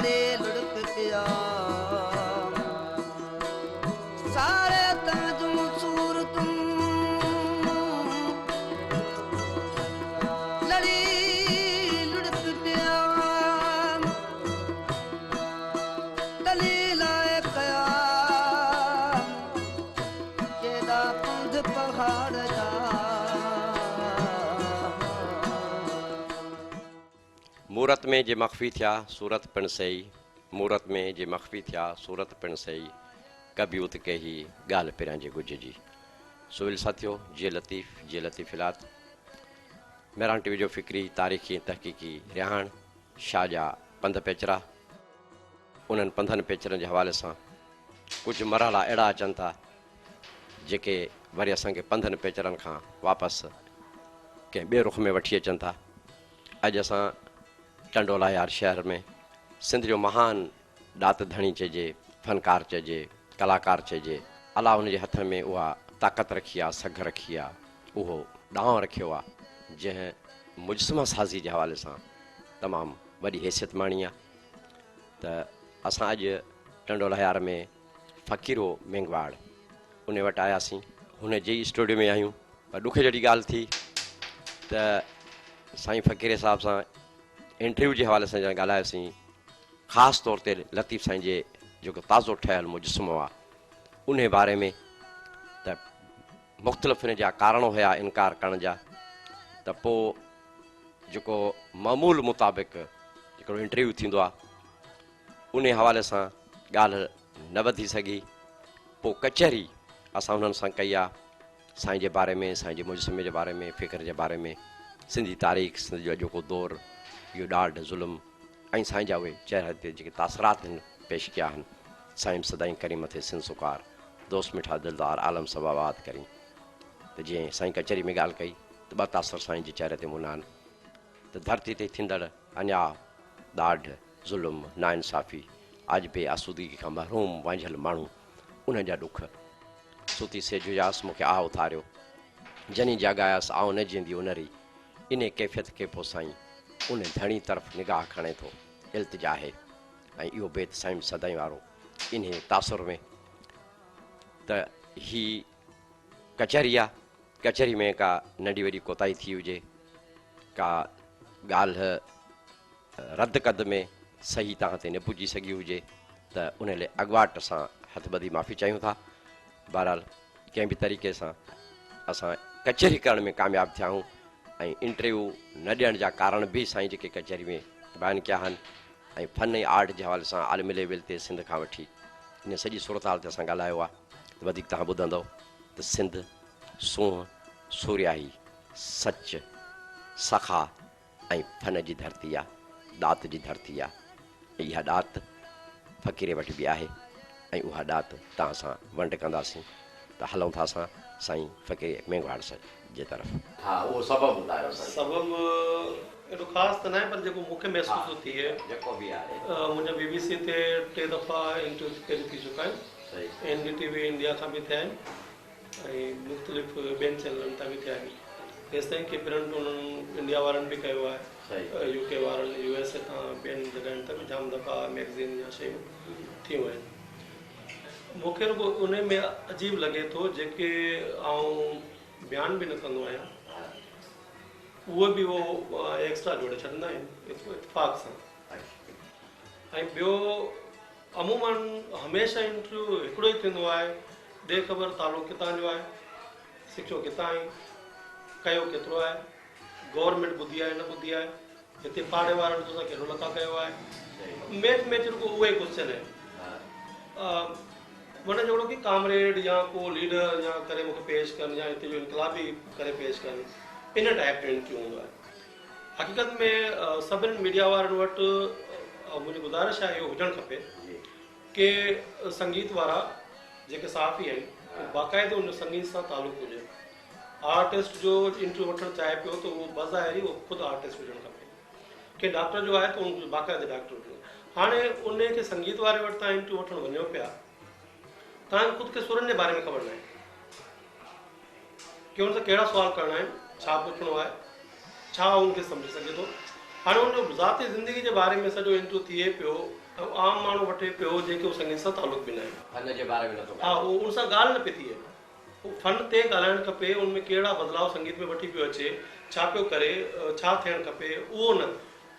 सारे लुढ़क पिया सारे ताजूं सूरतूं लड़ी लुढ़क पिया दलीलाए कया केदा पंध पहाड़ जा मूरत में जे मख्फी थिया सूरत पिण सही मूरत में जे मख्फी थिया सूरत पिण सही कभी उत कही ॻाल्हि पहिरियां जे गुज जी सुहिल साथियो जे लतीफ़िलात मेहरान टीवी जो फ़िक्री तारीख़ी तहक़ीक़ी रिहाण शाह जा पंध पेचरा उन्हनि पंधनि पेचरनि जे हवाले सां कुझु मरहला अहिड़ा अचनि था जेके वरी असांखे पंधनि पेचरनि खां वापसि कंहिं ॿिए रुख़ में वठी अचनि था। अॼु असां टंडोला यार शहर में सिंध जो महान ॾात धणी चइजे फ़नकार चइजे कलाकार चइजे अला हुनजे हथ में उहा ताक़त रखी आहे सघ रखी आहे उहो ॾांहुं रखियो आहे जंहिं मुजस्मा साज़ी जे हवाले सां तमामु वॾी हैसियत माणी आहे। त असां अॼु टंडोला यार में फ़क़ीरो मेंगवाड़ उन वटि आयासीं हुन जे स्टूडियो में आहियूं पर ॾुख जहिड़ी ॻाल्हि थी त साईं फ़क़ीरे साहिब सां इंटरव्यू जे हवाले सां ॼण ॻाल्हायोसीं ख़ासि तौर ते लतीफ़ साईं जे जेको ताज़ो ठहियलु मुजस्मो आहे उन बारे में त मुख़्तलिफ़ इन जा कारण हुया इनकार करण जा त पोइ जेको मामूल मुताबिक़ हिकिड़ो इंटरव्यू थींदो आहे उन हवाले सां ॻाल्हि न वधी सघी पोइ कचहरी असां हुननि सां कई आहे साईं जे बारे में साईं जे मुजस्मे जे बारे में फ़िक्र जे बारे में सिंधी तारीख़ सिंध जो अॼोको दौरु इहो ॾाढ ज़ुल्म ऐं साईं जा उहे चहिरे ते जेके तासरात आहिनि पेश कया आहिनि साईं सदाईं करी मथे सिंध सुकार दोस्त मिठा दिलदार आलम सबाबाद करी त जीअं साईं कचहरी में ॻाल्हि कई त ॿ तासर साईं जे चहिरे ते मुना आहिनि त धरती ते थींदड़ अञा ॾाढ ज़ुल्म नाइंसाफ़ी अॼु बि आसूदगी खां महरूम वांझल माण्हू उन्हनि जा ॾुख सूती से जुयास मूंखे आह उथारियो जनी जाॻायासि आऊं न जींदी उनरी इन कैफ़ियत खे पोइ साईं उन धणी तरफ़ निगाह खणे थो इल्तिजा आहे ऐं इहो बेत साईं सदाईं वारो इन तासुर में त ही कचहरी आहे कचहरी में का नंढी वॾी कोताही थी हुजे का ॻाल्हि रद्द कद में सही तव्हां ते न पुॼी सघी हुजे त उन लाइ अॻुवाट सां हथ ॿधी माफ़ी चाहियूं था। बहरहाल कंहिं बि तरीक़े सां असां कचहरी करण में कामयाबु थिया आहियूं ऐं इंटरव्यू न ॾियण जा कारण बि साईं जेके कचहरी में बयानु कया आहिनि ऐं फ़न ऐं आर्ट जे हवाले सां आलम लेवल ते सिंध खां वठी इन सॼी सूरत हाल ते असां ॻाल्हायो आहे त वधीक तव्हां ॿुधंदव त सिंध सूंहं सूरियाही सच सखा ऐं फ़न जी धरती आहे ॾात जी धरती आहे ऐं इहा ॾात फ़क़ीरे वटि बि आहे ऐं उहा ॾात तव्हां सां वंड कंदासीं त हलूं था असां साईं फ़क़ीरे मेंगवाड़ जे तरफ़। हा उहो सबबु ॿुधायो सबबु एॾो ख़ासि त न आहे पर जेको मूंखे महसूसु थी आहे जेको बि आहे मुंहिंजा BBC ते 3 दफ़ा इंटरव्यू थी चुका आहिनि NDTV इंडिया खां बि थिया आहिनि ऐं मुख़्तलिफ़ ॿियनि चैनलनि तां बि थिया आहिनि तेसि ताईं की प्रिंट उन्हनि इंडिया वारनि बि कयो आहे UK वारनि USA खां ॿियनि जॻहियुनि ते बि जाम दफ़ा मैगज़ीन या शयूं थियूं आहिनि। मूंखे रुॻो उन में अजीब लॻे थो जेके आउं बयान बि न कंदो आहियां उहे बि उहो एक्स्ट्रा जोड़े छॾींदा आहिनि इतफ़ाक़ सां। ऐं ॿियो अमूमन हमेशह इंटरव्यू हिकिड़ो ई थींदो आहे ॾे ख़बर तालो किथां जो आहे सिखियो किथां आई कयो केतिरो आहे गवर्नमेंट ॿुधी आहे न ॿुधी आहे हिते पाड़े वारनि तोसां कहिड़ो लका कयो आहे मैच रुॻो उहे ई क्वेश्चन आहिनि माना जहिड़ो की कामरेड या को लीडर या करे मूंखे पेश कनि या हिते जो इनकलाबी करे पेश कनि इन टाइप जो इंटरव्यू हूंदो आहे। हक़ीक़त में सभिनी मीडिया वारनि वटि मुंहिंजी गुज़ारिश आहे इहो हुजणु खपे कि संगीत वारा जेके सहाफ़ी आहिनि बाक़ाइदो उन संगीत सां तालुक़ु हुजे। आर्टिस्ट जो इंटरव्यू वठणु चाहे पियो त उहो बज़ाहिर ई उहो ख़ुदि आर्टिस्ट हुजणु खपे कि डॉक्टर जो आहे त उन बाक़ाइदे डॉक्टर हुजे। हाणे उन खे संगीत वारे वटि तव्हां इंटरव्यू वठणु वञो पिया तव्हांखे ख़ुदि खे सुरनि जे बारे में ख़बर न आहे कि हुन सां कहिड़ा सुवाल करणा आहिनि छा पुछणो आहे छा उनखे सम्झी सघे थो हाणे हुन ज़ाती ज़िंदगी जे बारे में सॼो इंटरव्यू थिए पियो ऐं आम माण्हू वठे पियो जेके उहो संगीत सां तालुक बि न आहे। फन जे बारे में नथो हा उन सां ॻाल्हि न पई थिए। फन ते ॻाल्हाइणु खपे, उनमें कहिड़ा बदिलाव संगीत में वठी पियो अचे, छा पियो करे, छा थियणु खपे, उहो न।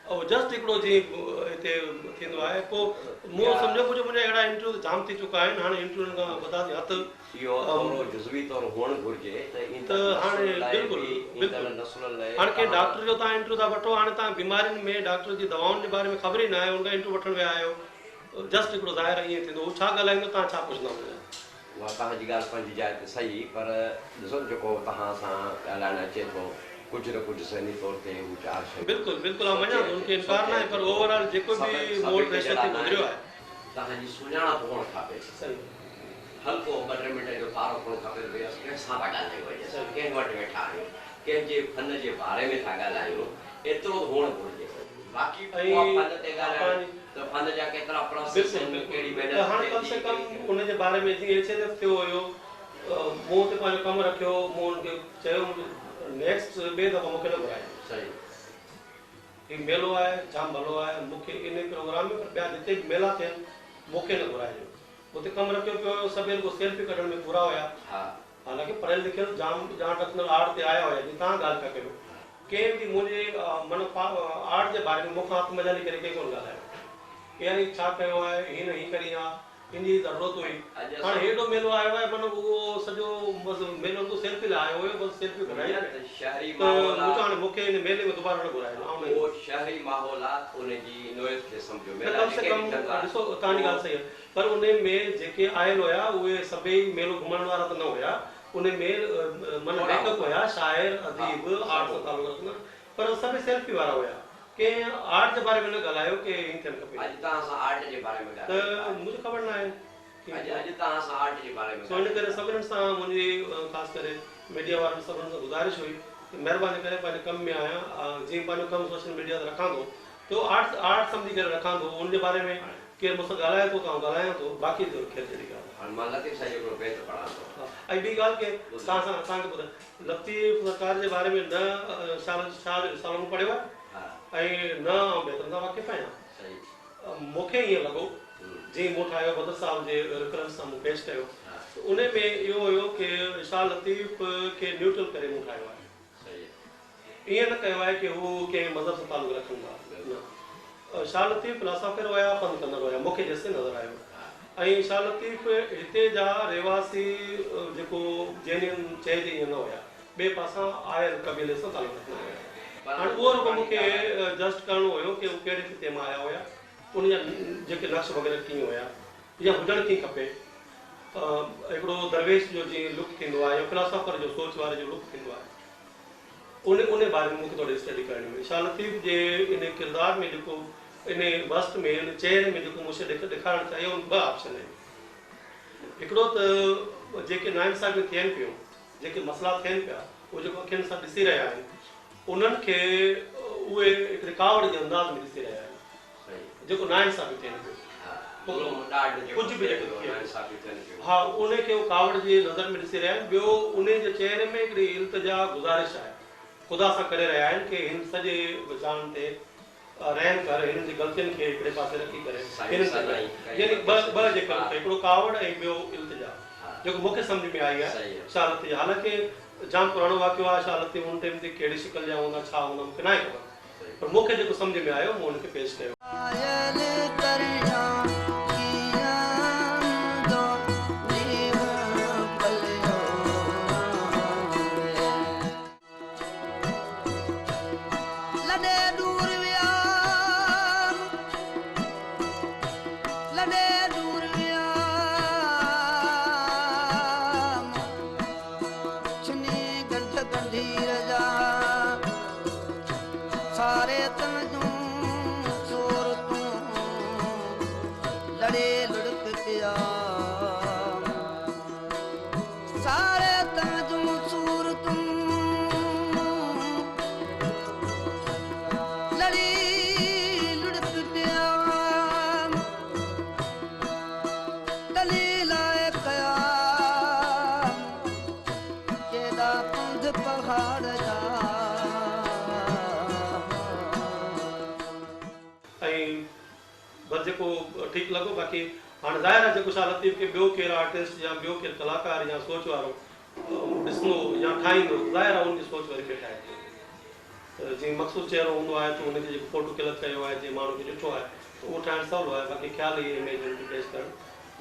ऐं जस्ट हिकिड़ो जीअं हिते थींदो आहे पोइ मूं सम्झो मुंहिंजा अहिड़ा इंटरव्यू जाम थी चुका आहिनि। हाणे इंटरव्यूनि खां वधा हथु इहो थोरो जुज़वी तौरु हुअणु घुरिजे त हाणे बिल्कुलु हाणे कंहिं डॉक्टर जो तव्हां इंटरव्यू था वठो, हाणे तव्हां बीमारियुनि में डॉक्टर जी दवाउनि जे बारे में ख़बर ई न आहे, हुनखां इंटरव्यू वठणु विया आहियो, जस्ट हिकिड़ो ज़ाहिर ईअं थींदो, छा ॻाल्हाईंदो, तव्हां छा पुछंदा हुनजा। उहा तव्हांजी ॻाल्हि पंहिंजी जाइ ते सही, पर ॾिसो जेको तव्हां सां ॻाल्हाइणु अचे थो कुझु न कुझु सही तौर ते हू चार शयूं बिल्कुलु बिल्कुलु मां मञा थो, उनखे इनकार न आहे, पर ओवरऑल जेको बि मोड प्रेशर ते गुज़रियो आहे तव्हांजी सुञाणप हुअणु खपे। सही हल्को 2-3 मिंट जो तारो हुअणु खपे भई असां कंहिंसां था ॻाल्हायूं, कंहिं वटि वेठा आहियूं, कंहिंजे फन जे बारे में था ॻाल्हायूं, एतिरो हुअणु घुरिजे। बाक़ी फन ते ॻाल्हाइण त फन जा केतिरा प्रोसेस आहिनि, कहिड़ी महिनत हाणे कम से कम उन जे बारे में जीअं HNF थियो हुयो, मूं हुते पंहिंजो कमु रखियो, मूं हुनखे चयो नेक्स्ट ॿिए दफ़ा मूंखे न घुराइजो। सही हीउ मेलो आहे, जाम भलो आहे, मूंखे इन प्रोग्राम में ॿिया जिते बि मेला थियनि मूंखे न घुराइजो। हुते कमु रखियो पियो हुयो, सभु को सेल्फी कढण में पूरा हुया, हालांकि पढ़ियल लिखियल जाम ॼाण रखंदड़ आर्ट ते आया हुया, जीअं तव्हां ॻाल्हि पिया कयो, कंहिं बि मुंहिंजे मन आर्ट जे बारे में मूंखां हथु मजाली करे कंहिं कोन ॻाल्हायो, यानी छा कयो आहे, हिन हीअ करी आहे, इन जी ज़रूरत हुई। हाणे हेॾो मेलो आयो आहे, माना उहो सॼो बसि मेलो को सेल्फी लाइ आयो हुयो, बसि सेल्फी घुराई शहरी हाणे मूंखे इन मेले में दुबारा न घुरायो। उहो शहरी माहौल आहे, उनजी नोइज़ खे सम्झो। कम से कम ॾिसो तव्हांजी ॻाल्हि सही आहे, पर उन में जेके आयल हुया उहे सभई मेलो घुमण वारा त न हुया, उन में माना लेखक हुया, शाइर, अदीब, आर्ट सां तालुक रखंदा, पर सभई सेल्फी वारा हुया। कंहिं आर्ट जे बारे में न ॻाल्हायो की हीअं थियणु खपे। अॼु तव्हां सां आर्ट जे बारे में त मुंहिंजी ख़बर न आहे, अॼु तव्हां सां आर्ट जे बारे में, सो इन करे सभिनीनि सां मुंहिंजी ख़ासि करे मीडिया वारनि सभिनीनि सां गुज़ारिश हुई कि महिरबानी करे पंहिंजे कम में आहियां, जीअं पंहिंजो कमु सोशल मीडिया ते रखां थो तो आर्ट सम्झी करे रखां थो, उनजे बारे में केरु मूंसां ॻाल्हाए थो त ॻाल्हायां थो, बाक़ी त ख़ैर जहिड़ी ॻाल्हि। मां लतीफ़ साईं हिकिड़ो बैत पढ़ां थो। ऐं ॿी ॻाल्हि के तव्हां सां असांखे ॿुधायो, लतीफ़ सरकार जे बारे में न सालनि पढ़ियो आहे ऐं न बेतन सां वाक़िफ़ आहियां। मूंखे ईअं लॻो जीअं मूं ठाहियो बदर साहिब जे रेफरेंस सां मूं पेश कयो, उन में इहो हुयो कि शाह लतीफ़ खे न्यूट्रल करे मूं ठाहियो आहे, ईअं न कयो आहे कि हू कंहिं मज़हब सां तालुक रखंदा न। शाह लतीफ़ फिलासफ़र हुया, फन कंदड़ हुया, मूंखे जेसिताईं नज़र आयो। ऐं शाह लतीफ़ हिते जा रहवासी जेको जैनियन चइजे ईअं न हुया, ॿिए पासां आयल कबीले सां तालुक रखंदा हुया। हाणे उहो रुॻो मूंखे जस्ट करिणो हुयो कि उहे कहिड़े खिते मां आया हुया, उनजा जेके नक्श वग़ैरह कीअं हुया या हुजणु कीअं खपे। हिकिड़ो दरवेश जो जीअं लुक थींदो आहे या फिलासफ़र जो सोच वारे जो लुक थींदो आहे, उन बारे में मूंखे थोरी स्टडी करणी हुई। शाह लतीफ़ जे इन किरदार में जेको इन वस्त में इन चेहरे में जेको मूंखे ॾेखारणु चाहियो, उन 2 ऑप्शन आहिनि। हिकिड़ो त जेके नाइंसाफ़ी थियनि पियूं, जेके मसइला थियनि पिया, उहे जेको अखियुनि सां ॾिसी रहिया आहिनि, उन्हनि खे उहे हिकु रिकावट जे अंदाज़ में ॾिसी रहिया आहिनि, जेको नाइंसाफ़ी थियनि पियो, कुझु बि जेको हा उनखे उहो कावड़ जी नज़र में ॾिसी रहिया आहिनि। ॿियो उन जे चेहरे में हिकिड़ी इल्तिजा गुज़ारिश आहे, ख़ुदा सां करे रहिया आहिनि कि हिन सॼे विचारनि ते रहम कर, हिननि जी ग़लतियुनि खे हिकिड़े पासे रखी करे यानी ॿ जेका हिकिड़ो कावड़ ऐं ॿियो इल्तिजा, जेको मूंखे सम्झ में आई आहे शाह लतीफ़। हालांकि जाम पुराणो वाक़ियो आहे, शाह लतीफ़ हुन टाइम ते कहिड़ी शिकल जा हूंदा, छा हूंदा, मूंखे न आहे ख़बर, पर मूंखे जेको सम्झ में आयो मूं हुनखे पेश कयो। सारे तन जूं सूरतूं ऐं बस जेको ठीकु लॻो। बाक़ी हाणे ज़ाहिर आहे जेको शाह लतीफ़ खे ॿियो केरु आर्टिस्ट या ॿियो केरु कलाकार या सोच वारो ॾिसंदो या ठाहींदो, ज़ाहिर आहे उनजी सोच वरी बि ठाहे थो। जीअं मखसूस चहिरो हूंदो आहे त उनखे जेको फोटो क्लिक कयो आहे जीअं माण्हू खे ॾिठो आहे त उहो ठाहिणु सवलो आहे। बाक़ी ख़्याल इहे इमेज पेश करणु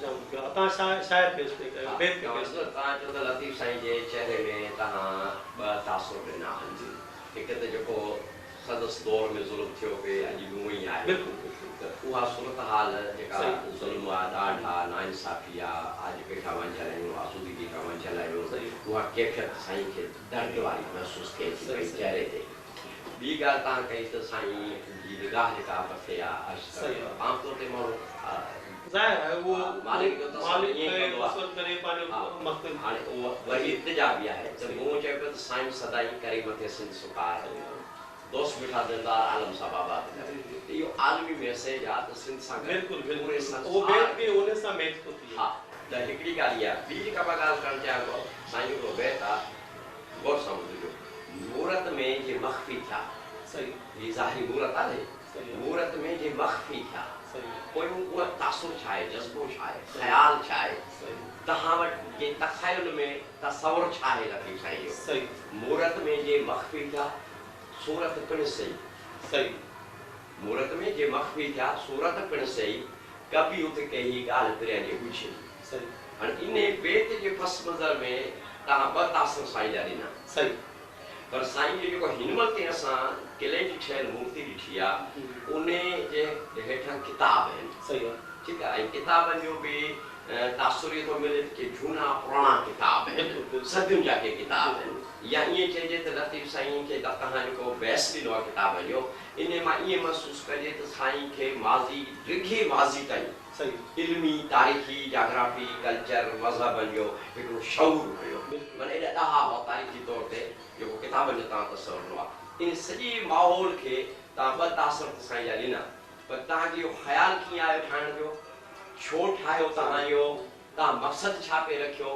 जाम ॾुखियो आहे। तव्हां शायर पेश पे कयो, बेद पे पेश कयो। तव्हां चओ त लतीफ़ साईं जे चहिरे में तव्हां ॿ तासुर ॾिना आहिनि। हिकु त जेको सदस दौर में ज़ुल्म थियो पिए अॼु बि उहो ई आहे। बिल्कुलु त उहा सूरत हाल जेका ज़ुल्म आहे, ॾाढा नाइंसाफ़ी आहे, आज वेठा वंझल आहियूं, आसूदगी खां वंझल आहियूं, उहा कैफ़ियत साईं खे दर्द वारी महसूसु थिए थी पई चहिरे ते। ॿी ॻाल्हि तव्हां कई त साईं जी निगाह जेका मथे आहे, आमतौर ते माण्हू ज़ाहिर आहे उहो मालिक जो मालिक ईअं खे कंदो आहे। पसंदि करे पंहिंजो मक़सदु हाणे उहो वरी इल्तिजा बि आहे त मूं चयो पियो त साईं सदाई करे मथे सिंध सुकार, दोस्त मिठा दिलदार आलम सां बाबा। इहो आलमी मैसेज आहे त सिंध सां बिल्कुलु पूरे बिल्कुलु उहो संसार बेद बि उन सां मैच थो थिए। हा, त हिकिड़ी ॻाल्हि इहा। ॿी जेका मां ॻाल्हि करणु चाहियां थो, साईं हिकिड़ो बैत आहे, गौर सां ॿुधिजो। मूरत में जे मख़फ़ी थिया, सही ही ज़ाहिरी मूरत आहे, मूरत में जे मख़फ़ी थिया, पोइ उहा तासुर छा आहे, जज़्बो छा आहे, ख़्याल छा आहे, तव्हां वटि जे तख़यल में तसवुर छा आहे लतीफ़ साईं जो। सही मूरत में जे मख़फ़ी थिया, सूरत पिणु सही। सही मूरत में जे मख़फ़ी थिया, सूरत पिणु सही, कभी उत कही ॻाल्हि पिरियनि जे ॻुझे। सही हाणे इन बेत जे पस मंज़र में तव्हां ॿ तासुर साईं जा ॾिना। सही पर साईं जो जेको हिन महिल ताईं असां किले जी ठहियल मूर्ति ॾिठी आहे, उन जे हेठां किताब आहिनि। सही आहे। ठीकु आहे। ऐं किताबनि जो बि तासुर इहो थो मिले कि झूना पुराणा किताब आहिनि, सदियुनि जा के किताब आहिनि। या ईअं चइजे त लतीफ़ साईं खे तव्हां जेको बहस ॾिनो आहे किताबनि जो, इन मां ईअं महसूसु कजे त साईं खे माज़ी डिघे माज़ी ताईं सही इल्मी, तारीख़ी, जाग्राफी, कल्चर, मज़हबनि जो हिकिड़ो शऊर हुयो। माना एॾा ॾाहा तारीख़ी तौर ते जेको किताबनि जो तव्हां तसवुर ॾिनो आहे, इन सॼे माहौल खे तव्हां ॿ तासुर साईं जा ॾिना। पर तव्हांखे इहो ख़्यालु कीअं आयो ठाहिण जो, छो ठाहियो तव्हां इहो, तव्हां मक़सदु छा पे रखियो,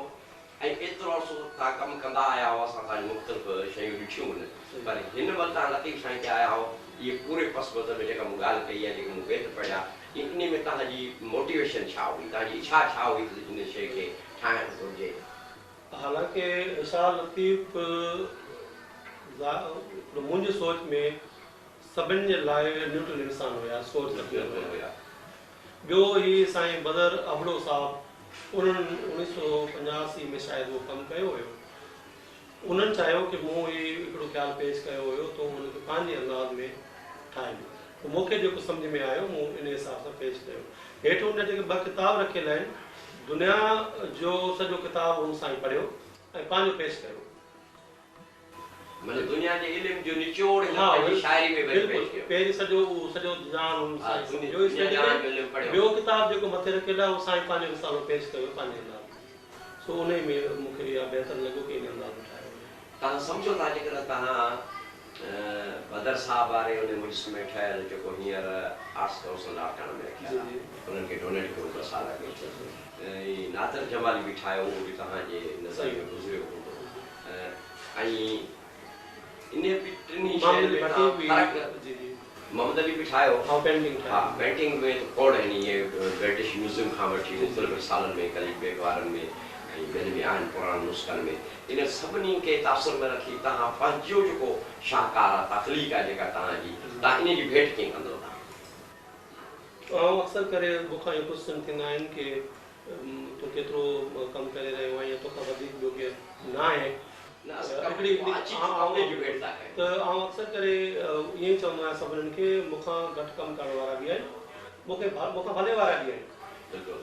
ऐं एतिरो अर्सो तव्हां कमु कंदा आया हुआ, असां तव्हांजी मुख़्तलिफ़ शयूं ॾिठियूं आहिनि। पर हिन महिल तव्हां लतीफ़ साईं ते आया हो, इहे पूरे पस मंज़र में जेका मूं ॻाल्हि कई आहे, जेके मूं बेत पढ़िया, इन में तव्हांजी मोटिवेशन छा हुई, तव्हांजी इच्छा छा हुई त हिन शइ खे ठाहिणु घुरिजे। हालांकि शाह लतीफ़ मुंहिंजी सोच में सभिनि जे लाइ न्यूट्रल इंसान हुया, सोच रखियल हुया। ॿियो ही साईं बदर अबड़ो साहब, उन्हनि 1985 में शायदि उहो कमु कयो हुयो। उन्हनि चाहियो कि मूं हिकिड़ो ख़्यालु पेश कयो हुयो त उनखे पंहिंजे अंदाज़ में ठाहियो। त मूंखे जेको सम्झ में आयो मूं इन हिसाब सां पेश कयो। हेठि उन जेके 2 किताब रखियल आहिनि, दुनिया जो सॼो किताब उन साईं पढ़ियो ऐं पंहिंजो पेश कयो। मतलब दुनिया जे इल्म जो निचोड़ हिन शायरी में पेश कयो। पहिरीं सॼो जान उन साईं सम्झो। ॿियो किताब जेको मथे रखियल आहे उहो साईं पंहिंजो रिसालो पेश कयो पंहिंजे अंदाज़। सो उन में मूंखे इहा बहितर लॻो कि इन अंदाज़ में ठाहियो। तव्हां सम्झो था जेकॾहिं तव्हां बदर साहब वारे उन मुल्क में ठहियल जेको हींअर आर्ट्स काउंसिल आटण में रखिया, उन्हनि खे डोनेट कयो 2 साल अॻु, ऐं नादर जमाली बि ठाहियो, उहो बि तव्हांजे नज़र में गुज़रियो हूंदो। ऐं इन बि टिनी शयुनि में मोहम्मद अली बि ठाहियो। हा, पेंटिंग में खोड़ आहिनि, इहे ब्रिटिश म्यूज़ियम खां वठी मुख़्तलिफ़ सालनि में, करीब बेग वारनि में, ऐं ॿियनि में आहिनि पुराणनि नुस्ख़नि में। इन सभिनी खे तासुर में रखी तव्हां पंहिंजो जेको शाहकार आहे, तख़लीक़ आहे जेका तव्हांजी, तव्हां इन जी भेट कीअं कंदो था? ऐं अक्सर करे मूंखां इहे क्वेश्चन थींदा आहिनि कि तूं केतिरो कमु करे रहियो आहीं, या तोखां वधीक ॿियो केरु न आहे। त आउं अक्सर करे ईअं ई चवंदो आहियां सभिनीनि खे, मूंखां घटि कमु करण वारा बि आहिनि, मूंखां भले वारा बि आहिनि।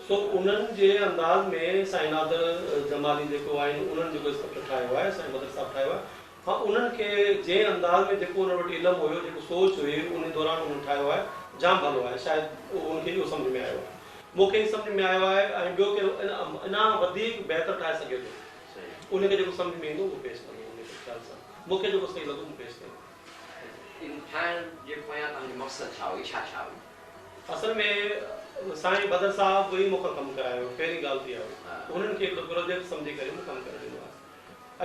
सो उन्हनि जे अंदाज़ में साईं नादर जमाली जेको आहिनि, उन्हनि जेको स्क्रिप्ट ठाहियो आहे, साईं बदर साहब ठाहियो आहे, हाँ उन्हनि खे जंहिं अंदाज़ में जेको उन वटि इल्मु हुयो, जेको सोच हुई, उन दौरान उन्हनि ठाहियो आहे, जाम भलो आहे। शायदि उनखे इहो सम्झ में आयो आहे, मूंखे ई सम्झ में आयो आहे, ऐं ॿियो केरु अञा वधीक बहितर ठाहे सघे थो। उनखे जेको सम्झ में ईंदो उहो पेश कंदो, उनखे ख़्याल सां मूंखे जेको सही लॻो उहो पेश कयो। इन ठाहिण जे पोयां तव्हांजो मक़सदु छा हुई, इच्छा छा हुई? असल में साईं बदर साहब ई मूंखां कमु करायो, पहिरीं ॻाल्हि थी आहे। उन्हनि खे हिकिड़ो प्रोजेक्ट सम्झी करे मूं कमु करे ॾिनो आहे।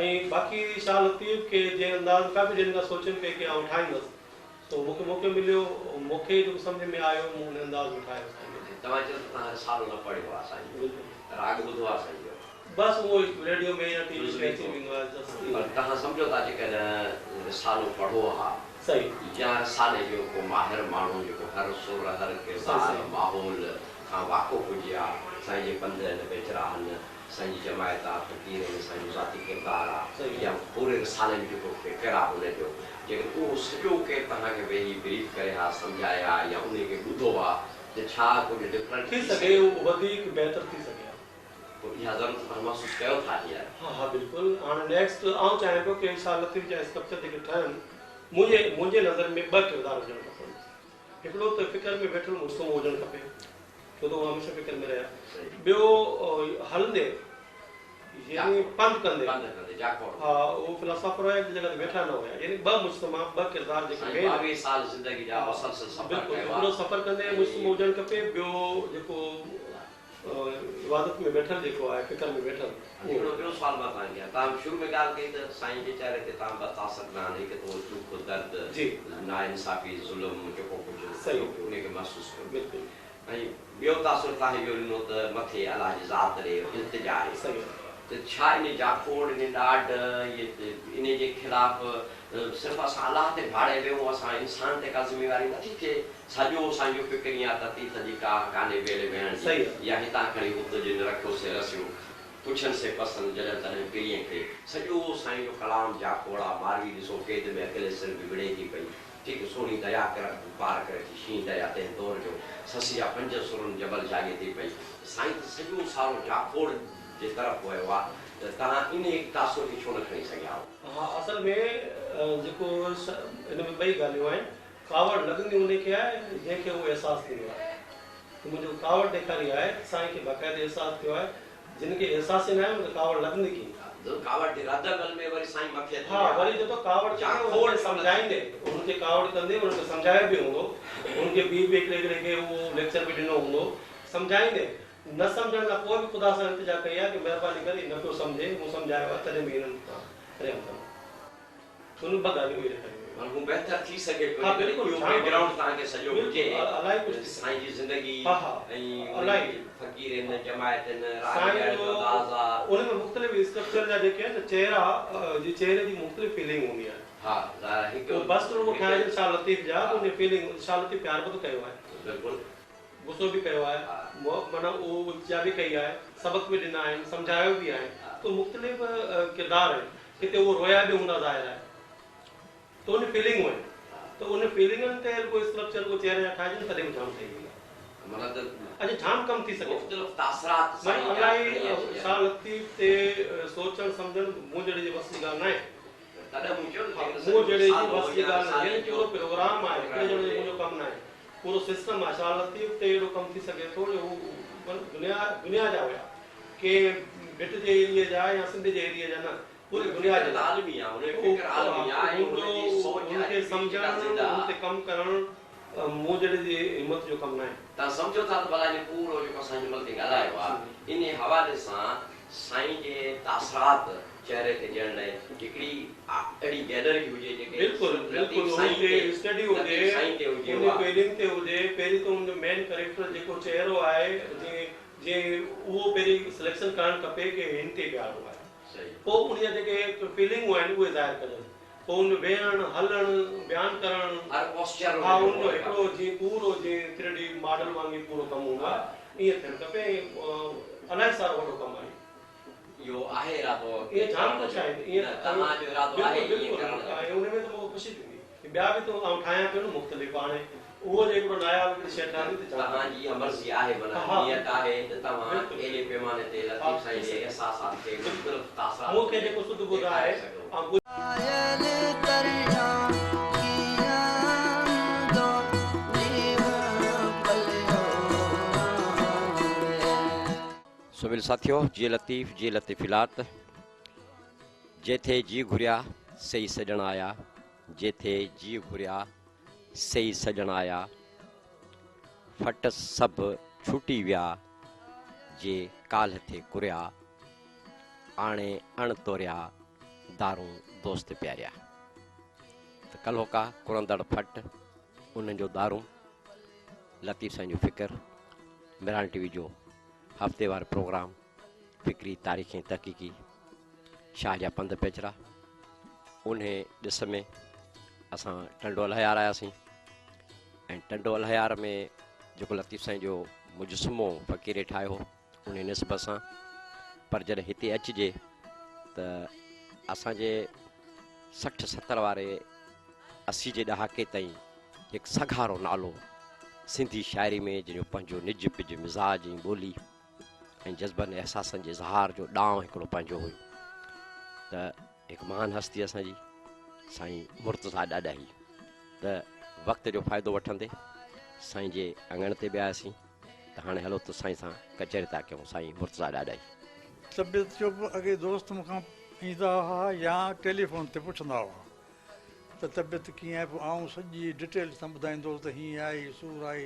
ऐं बाक़ी शाह लतीफ़ खे जंहिं अंदाज़ का बि जिन खां सोचनि पिए कि आउं ठाहींदुसि, तो मूंखे मौक़ो मिलियो, मूंखे जेको सम्झ में आयो मूं हुन अंदाज़ में ठाहियो साईं। तव्हां चयो त तव्हां सालो न पढ़ियो आहे साईं, राग ॿुधो आहे साईं जो, बसि उहो रेडियो में या टीवी में अची वेंदो आहे पर तव्हां सम्झो था जेकॾहिं रिसालो पढ़ो आहे सही या रिसाले जो को माहिर माण्हू जेको हर सुर हर किरदार माहौल खां वाक़ुफ़ु हुजे आहे, साईं जे पंध आहिनि वेचरा आहिनि, साईं जी जमायत आहे, फ़क़ीर आहिनि, साईं जो ज़ाती किरदार आहे, या पूरे रिसाले में जेको फ़िक्र आहे हुनजो, जेकॾहिं उहो सॼो केरु तव्हांखे वेही ब्रीफ करे हा सम्झाए हा या उनखे ॿुधो आहे त छा कुझु डिफरेंट थी सघे, उहो वधीक बहितर थी सघे। पोइ इहा ज़रूरत तव्हां महसूसु कयो था हींअर? हा बिल्कुलु। हाणे नेक्स्ट आउं चाहियां पियो कि शाह लतीफ़ जा स्ट्रक्चर जेके ठहनि मुंहिंजे नज़र में ॿ किरदार हुजणु खपनि। हिकिड़ो त फ़िक्र में वेठल मुस्तमो हुजणु खपे, छो त उहो हमेशह फ़िक्र में रहिया। ॿियो हलंदे यानी पंध कंदे, हा उहो फिलासफर हुया जंहिं जॻह ते वेठा न हुया, यानी ॿ मुस्तमा ॿ किरदार जेके 22 साल ज़िंदगी जा मुसलसल सफ़र कयो आहे, हिकिड़ो सफ़र कंदे मुस्तमो हुजणु खपे, ॿियो जेको इबादत में वेठल जेको आहे फ़िक्र में वेठल। हिकिड़ो ॿियो सुवाल मां तव्हांखे, तव्हां शुरू में ॻाल्हि कई त साईं जे चहिरे ते तव्हां ॿ तासर न हिकु त उहो दुख दर्द नाइंसाफ़ी ज़ुल्म जेको कुझु सही उनखे महसूसु कयो, बिल्कुलु। ऐं ॿियो तासुर तव्हां इहो ॾिनो त मथे अलाह जी ज़ात ॾे इल्तिजा आहे, सही त छा इन जाखोड़ इन ॾाढ इन जे ख़िलाफ़ु सिर्फ़ु असां अलाह ते भाड़े वियूं, असां इंसान ते का ज़िमेवारी नथी थिए, सॼो असांजो फ़िक्र ईअं आहे त तीर्थ जी का कान्हे वेले वेहण जी, या हितां खणी हुते जिन रखियोसीं रसियूं पुछनि से पसंदि जॾहिं तॾहिं पीढ़ीअ खे सॼो साईं जो कलाम जाखोड़ आहे। मारवी ॾिसो क़ैद में अकेले सिर विगड़े थी पई, ठीकु सुहिणी दया कर पार करे थी शीं दया तंहिं दौर जो ससी जा 5 सुरनि जबल जागे थी पई, साईं त सॼो सारो जाखोड़ जे तरफ़ वियो आहे, त तव्हां इन तासुर खे छो न खणी सघिया आहियो? हा असल में जेको इन में ॿई ॻाल्हियूं आहिनि, कावड़ लॻंदी उनखे आहे जंहिंखे उहो अहसासु थींदो आहे, त मुंहिंजो कावड़ ॾेखारी आहे साईं खे बाक़ाइदे अहसासु थियो आहे, जिन खे अहसासु ई न आहे उन कावड़ लॻंदी कीअं? कावड़ जे रदगल में वरी साईं मथे हा वरी जेको कावड़ जाखोड़ सम्झाईंदे उनखे कावड़ कंदे उनखे सम्झायो बि हूंदो, उनखे ॿी हिकिड़े खे उहो लेक्चर बि ॾिनो हूंदो, सम्झाईंदे न सम्झण खां पोइ बि ख़ुदा सां इंतिजा कई आहे कि महिरबानी करे न पियो सम्झे, मूं सम्झायो आहे तॾहिं बि हिननि खां रहम कंदो। उन ॿ ॻाल्हियूं इहे ॾेखारियूं हू बहितर थी सघे, हा बिल्कुलु बैकग्राउंड तव्हांखे सॼो हुजे, अलाए कुझु साईं जी ज़िंदगी ऐं अलाए फ़क़ीर आहिनि, जमायत आहिनि, साईं जो उन में मुख़्तलिफ़ स्ट्रक्चर जा जेके आहिनि चेहरा जी चेहरे जी मुख़्तलिफ़ फीलिंग हूंदी आहे। हा हिकु बस रुगो ठाहिण शाह लतीफ़ जा उन फीलिंग शाह लतीफ़ प्यार बि कयो आहे, बिल्कुलु गुस्सो बि कयो आहे, माना उहो इल्तिजा बि कई आहे, सबक़ बि ॾिना आहिनि, सम्झायो बि आहे, तो मुख़्तलिफ़ किरदार आहिनि, किथे उहो रोया बि हूंदा ज़ाहिर आहे, तो उन फीलिंग आहिनि, तो उन फीलिंगनि ते कोई स्ट्रक्चर को चेहरे जा ठाहिजनि तॾहिं बि जाम ठही वेंदा, माना त अॼु जाम कम थी सघे। मुख़्तलिफ़ तासरात माना अलाए शाह लतीफ़ ते सोचणु सम्झणु मूं जहिड़े जी बस जी ॻाल्हि न आहे, तॾहिं मूं चयो मूं जहिड़े जी बस जी ॻाल्हि न आहे, पूरो प्रोग्राम आहे, हिकिड़े ॼणे जो मुंहिंजो कमु न आहे, पूरो सिस्टम आहे। शाह लतीफ़ ते अहिड़ो कमु थी सघे थो जो दुनिया जा हुया, के भिट जे एरिया जा या सिंध जे एरिया जा न, पूरी दुनिया जे आलमी आहे, उनजो फ़िक्र आलमी आहे, उनजी सोच उनखे सम्झणु उन ते कमु करणु मूं जहिड़े जी हिमत जो कमु न आहे। तव्हां सम्झो था त भला इन पूरो जेको असां हिन महिल ते ॻाल्हायो आहे, इन हवाले सां साईं जे तासरात चहिरे ते ॾियण लाइ हिकिड़ी अहिड़ी गैलरी हुजे जेके बिल्कुलु बिल्कुलु उनते स्टडी हुजे, उन फीलिंग ते हुजे, पहिरीं त उनजो मेन कैरेक्टर जेको चहिरो आहे जीअं उहो पहिरीं सिलेक्शन करणु खपे कि हिन ते प्यारो आहे, पोइ उन जेके फीलिंगूं आहिनि उहे ज़ाहिर कजनि, पोइ उन वेहणु हलणु बयानु करणु, हा उनजो हिकिड़ो जीअं पूरो जीअं 3D मॉडल वांगुरु पूरो कमु हूंदो आहे ईअं थियणु खपे, अलाए सारो वॾो कमु आहे इहो आहे इरादो, इहे जाम कुझु आहे ईअं तव्हांजो इरादो आहे बिल्कुलु, ऐं उन में त मूंखे ख़ुशी थींदी, ॿिया बि त आउं ठाहियां पियो न मुख़्तलिफ़, हाणे उहो जेको नायाब हिकिड़ी शइ ठाही त तव्हांजी मर्ज़ी आहे, माना नियत आहे त तव्हां अहिड़े पैमाने ते लतीफ़ साईं जे एहसासात खे मुख़्तलिफ़ तासरात मूंखे जेको सुध ॿुधाए सुबिल साथियो, जी लतीफ़ जी लतीफ़िलात, जेथे जी घुरिया सही सजण आया, जेथे जी घुरिया सही सजण आया, फट सभु छुटी विया जे काल्ह थे कुरिया, आणे अण तोरिया दारूं दोस्त प्यारिया। त कल्ह का कुरंदड़ फट उन्हनि जो दारूं, लतीफ़ साईं जो फ़िक्र, मिरान टीवी जो हफ़्तेवार प्रोग्राम फ़िक्री तारीख़ी तहक़ीक़ी शाह जा पंध पेचरा। उन ॾिस में असां टंडो अलहयार आयासीं ऐं टंडो अलहयार में जेको लतीफ़ साईं जो मुजस्मो फ़क़ीरे ठाहियो उन निस्बत सां, पर जॾहिं हिते अचिजे त असांजे 60-70 वारे 80 जे ॾहाके ताईं हिकु सघारो नालो सिंधी शाइरी में जंहिंजो पंहिंजो निज पिज मिज़ाज जी ॿोली ऐं जज़्बनि एहसासनि जे इज़हार जो ॾांहुं हिकिड़ो पंहिंजो हुयो। त हिकु महान हस्ती असांजी साईं मुर्तज़ा ॾाॾाही। त वक़्त जो फ़ाइदो वठंदे साईं जे अङण ते बि आयासीं। त हाणे हलो त साईं सां कचहरी था कयूं। साईं मुर्तज़ा ॾाॾाही। तबियत जो बि अॻे दोस्त मूंखां ईंदा हुआ या टेलीफोन ते पुछंदा हुआ त तबियत कीअं आहे, पोइ आउं सॼी डिटेल सां ॿुधाईंदुसि त हीअं आई, सूरु आई।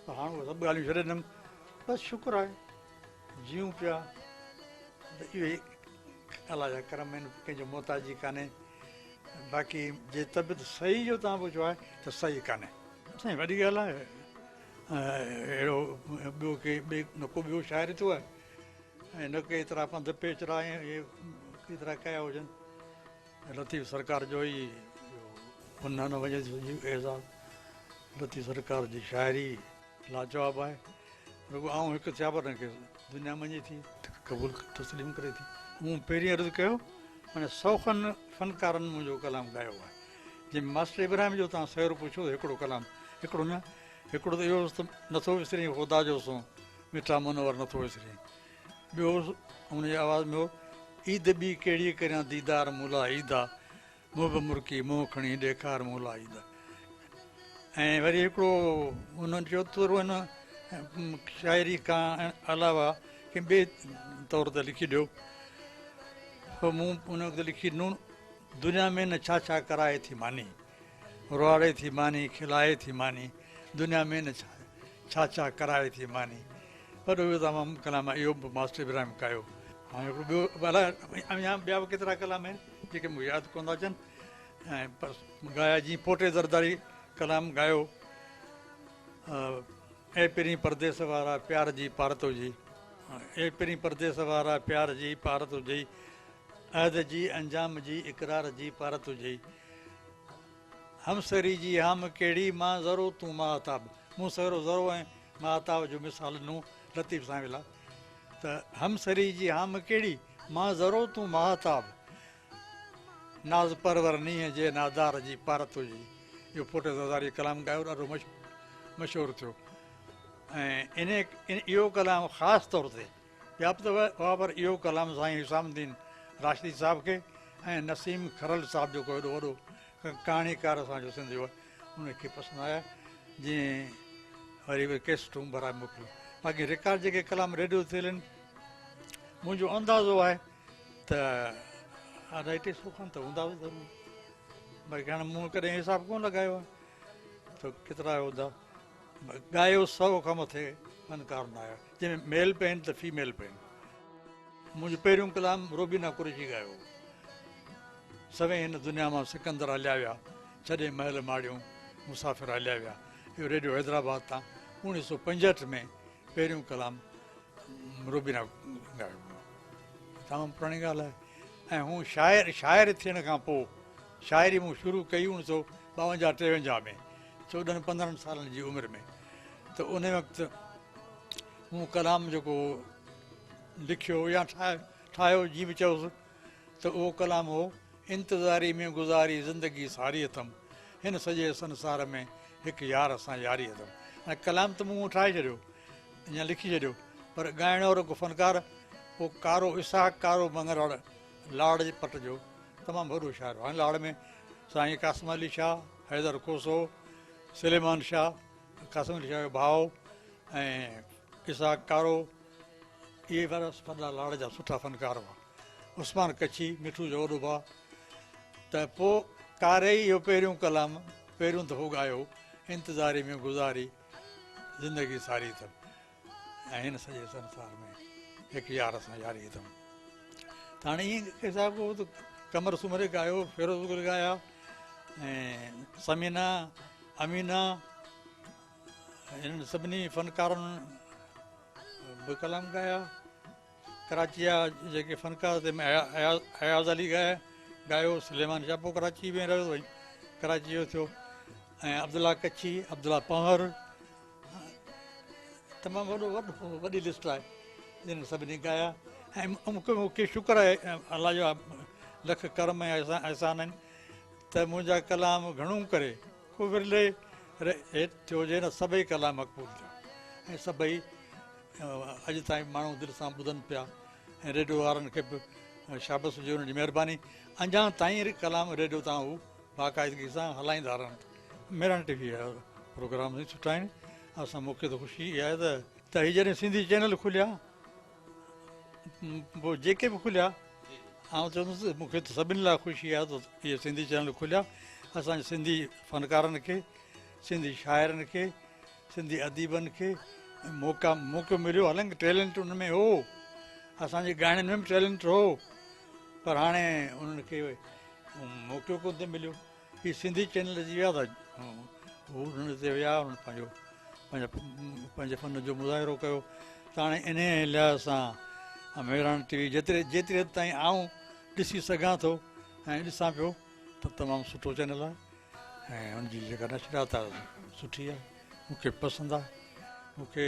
त हाणे उहे सभु ॻाल्हियूं छॾे ॾिनमि। बसि शुक्र आहे जियूं पिया। त इहो ई अलाह जा करम आहिनि, कंहिंजो मोहताजी कान्हे। बाक़ी जे तबियत सही जो तव्हां पुछो आहे त सही कान्हे। साईं वॾी ॻाल्हि आहे। अहिड़ो ॿियो न को ॿियो शाइर थियो आहे ऐं न के एतिरा पंध पेचरा ऐं इहे केतिरा कया हुजनि। लतीफ़ सरकार जो ई वञा न वञे एज़ाज़। लतीफ़ सरकार जी शाइरी लाजवाब आहे। रुॻो आउं हिकु सियाबर खे दुनिया मञे थी, क़बूल तस्लीम करे थी। मूं पहिरीं अर्ज़ु कयो माने 100 खनि फ़नकारनि मुंहिंजो कलाम ॻायो आहे। जंहिं मास्टर इब्राहिम जो तव्हां सैर पुछो हिकिड़ो कलाम, हिकिड़ो न, हिकिड़ो त इहो नथो विसरी ख़ुदा जो सो मिठा मुनवर नथो विसरी। ॿियो हुनजी आवाज़ में हो, ईद बि कहिड़ी करियां दीदार मुला ईदा, मुंहुं बि मुर्की मुंहुं खणी ॾेखार मुला ईदा। ऐं वरी हिकिड़ो हुननि चयो तुर हिन शाइरी खां अलावा कंहिं ॿिए तौर ते लिखी ॾियो। पोइ मूं उन वक़्तु लिखी ॾिनो, दुनिया में न छा छा कराए थी मानी, रुआड़े थी मानी खिलाए थी मानी, दुनिया में न छा छा कराए थी मानी। पर उहो तमामु कलाम इहो बि मास्टर इब्राहिम कयो। हाणे हिकिड़ो ॿियो अलाए अञा ॿिया बि केतिरा कलाम आहिनि जेके मूंखे यादि कोन था अचनि। ऐं ॻाया जीअं पोटे ज़रदारी कलाम ॻायो, ऐं पहिरीं परदेस वारा प्यार जी पारत हुजे, ऐं पहिरीं परदेस वारा प्यार जी पारत हुजे, अहद जी अंजाम जी इक़रार जी पारत हुजे, हमसरी जी हाम कहिड़ी मां ज़रो तूं महाताब। मूं सरो ज़रो ऐं महाताब जो मिसाल ॾिनो लतीफ़ सां वेला। त हमसरी जी हाम कहिड़ी मां ज़रो तूं महाताब, नाज़ परवर नीअं जे नादार जी पारत हुजे। इहो पोटे ज़रदारी कलाम ॻायो, ॾाढो मशहूरु थियो। ऐं इहो कलाम ख़ासि तौर ते ॿिया बि हुआ, पर इहो कलाम साईं हिसामुद्दीन राशिदी साहिब खे ऐं नसीम खरल साहिब जेको हेॾो वॾो कहाणीकार असांजो सिंध जो उनखे पसंदि आया। जीअं वरी उहे केसटूं भराए मोकिलियो। बाक़ी रिकार्ड जेके कलाम रेडियो थियल आहिनि, मुंहिंजो अंदाज़ो आहे त 250 खनि त हूंदा बि ज़रूरु। बाक़ी हाणे मूं कॾहिं हिसाबु कोन लॻायो आहे त केतिरा हूंदा। ॻायो 100 खां मथे फनकार न आया, जंहिंमें मेल बि आहिनि त फीमेल बि आहिनि। मुंहिंजो पहिरियों कलाम रोबीना कुरैशी ॻायो। सवें हिन दुनिया मां सिकंदर हलिया विया, छॾे महल माड़ियूं मुसाफ़िर हलिया विया। इहो रेडियो हैदराबाद तां 1965 में पहिरियों कलाम रोबीना ॻायो। तमामु पुराणी ॻाल्हि आहे। ऐं हू शाइर थियण खां पोइ शाइरी मूं शुरू कई 1952-53 में, 14-15 सालनि जी उमिरि में। त उन वक़्तु मूं कलाम जेको लिखियो या ठाहियो जीअं बि चयोसि, त उहो कलाम हो, इंतिज़ारी में गुज़ारी ज़िंदगी सारी अथमि, हिन सॼे संसार में हिकु यार सां यारी अथमि। हाणे कलाम त मूं ठाहे छॾियो या लिखी छॾियो, पर ॻाइण वारो को फनकार उहो कारो इसाक कारो मंगरवाड़ लाड़ जे पट जो तमामु वॾो शाइर हो। हाणे लाड़ में साईं कासिम अली शाह, हैदर खोसो, सलेमान शाह, कासिम अली शाह जो भाउ ऐं इसाक कारो, इहे वॾा लाड़ जा सुठा फनकार हुआ। उस्मान कच्छी मिठू जो वॾो भाउ। त पोइ कारे ई इहो पहिरियों कलाम पहिरियों दफ़ो ॻायो, इंतिज़ारी में गुज़ारी ज़िंदगी सारी अथमि, ऐं हिन सॼे संसार में हिकु यार सां यारी अथमि। त हाणे ईअं हिसाबु त कमर सुमरे ॻायो, फिरोज़ गुल ॻाया, ऐं समीना अमीना हिननि सभिनी फ़नकारनि बि कलाम ॻाया। कराची जा जेके फ़नकार ते अयाज़ अली ॻायो, सुलेमान शापो कराची में रहियो वई, कराची जो थियो, ऐं अब्दुल्ला कच्छी, अब्दुल्ला पंवर, तमामु वॾी लिस्ट आहे जिन सभिनी ॻाया। ऐं मूंखे शुक्र आहे अलाह जो लख करम ऐं अहसान आहिनि त मुंहिंजा कलाम घणो करे को विरले हेठि थियो हुजे न, सभई कलाम मक़बूल थिया ऐं सभई अॼु ताईं माण्हू दिलि सां ॿुधनि पिया ऐं रेडियो वारनि खे बि शाबस हुजे हुनजी महिरबानी। अञा ताईं कलाम रेडियो तां हू बाक़ाइदगी सां हलाईंदा रहनि। मेरन टीवी जा प्रोग्राम सुठा आहिनि। असां मूंखे त ख़ुशी इहा आहे त हीअ जॾहिं सिंधी चैनल खुलिया, पोइ जेके बि खुलिया, आउं चवंदुसि मूंखे त सभिनी लाइ ख़ुशी आहे त इहे सिंधी चैनल खुलिया। असांजे सिंधी फ़नकारनि खे, सिंधी शाइरनि खे, सिंधी अदीबनि खे मौक़ो मिलियो। हालांकि टैलेंट उन में हो, असांजे ॻाइणनि में बि टैलेंट हो, पर हाणे उन्हनि खे मौक़ो कोन थो मिलियो। हीअ सिंधी चैनल जी विया त हू हुन ते विया, हुन पंहिंजे फ़न जो मुज़ाहिरो कयो। त हाणे इन लिहाज़ सां मेहरान टीवी जेतिरी हद ताईं आऊं ॾिसी सघां थो ऐं ॾिसां पियो त तमामु सुठो चैनल आहे ऐं हुनजी जेका नशरियात आहे सुठी आहे, मूंखे पसंदि आहे। मूंखे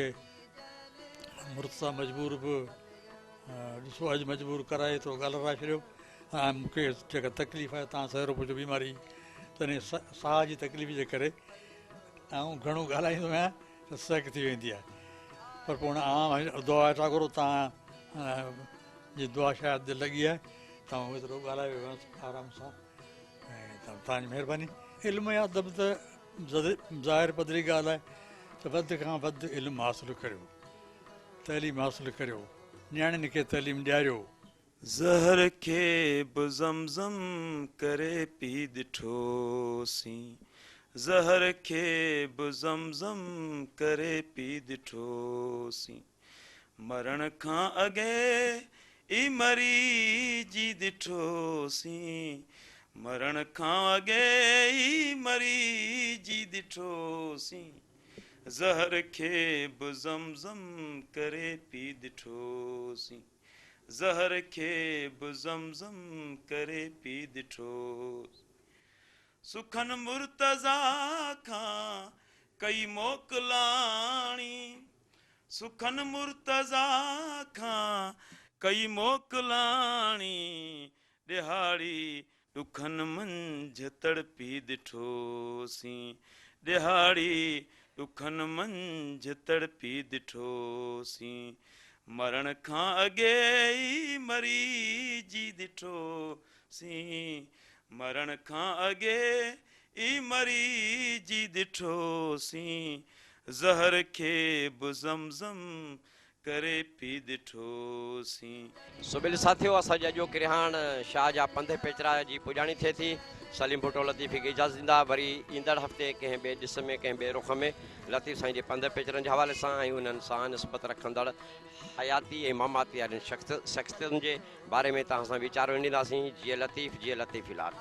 मुर्तज़ा मजबूर बि ॾिसो अॼु मजबूर कराए थो ॻाल्हाए छॾियो। ऐं मूंखे जेका तकलीफ़ आहे, तव्हां सहिड़ो पुछो बीमारी, तॾहिं साह जी तकलीफ़ जे करे ऐं घणो ॻाल्हाईंदो आहियां त सहक थी वेंदी आहे। पर पोइ हाणे दुआ वेठा करो, तव्हां जी दुआ शायदि लॻी आहे, तव्हां एतिरो ॻाल्हाए वियो आराम सां ऐं तव्हांजी महिरबानी। इल्मु या अदब त ज़ाहिर पधरी ॻाल्हि आहे त वधि खां वधि इल्मु हासिलु करियो, तइलीम हासिलु करियो, नियाणियुनि खे तइलीम ॾियारियो। ज़हर खे बि ज़मज़म करे पी ॾिठोसीं, ज़हर खे बि ज़मज़म करे पी ॾिठोसीं, मरण खां अॻे ई मरी जी ॾिठोसीं, मरण खां अॻे ई मरी जी ॾिठोसीं, ज़हर खे बि ज़मज़म करे पी ॾिठोसीं, ज़हर खे बि ज़मज़म करे पी ॾिठोसीं, सुखनि मुर्तज़ा खां कई मोकिलाणी, सुखनि मुर्तज़ा खां कई मोकिलाणी, ॾिहाड़ी ॾुखनि मंझि तड़पी ॾिठोसीं, ॾिहाड़ी ॾुखनि मंझि तड़पी ॾिठोसीं, मरण खां अॻे ई मरी जी ॾिठोसीं, मरण खां अॻे ई मरी जी ॾिठोसीं, ज़हर खे बि ज़मज़म करे पी ॾिठोसीं। सुबिल साथियो, असांजे अॼोके रिहाण शाह जा पंध पेचरा जी पुॼाणी थिए थी। सलीम भुट्टो लतीफ़ खे इजाज़त ॾींदा। वरी ईंदड़ हफ़्ते कंहिं ॿिए ॾिस में, कंहिं ॿिए रुख में लतीफ़ साईं जे पंध पेचरनि जे हवाले सां ऐं उन्हनि सां निस्बत रखंदड़ हयाती ऐं मामाती वारनि शख़्सियतुनि जे बारे में तव्हां सां वीचार विंडींदासीं। जीअं लतीफ़ इलाही।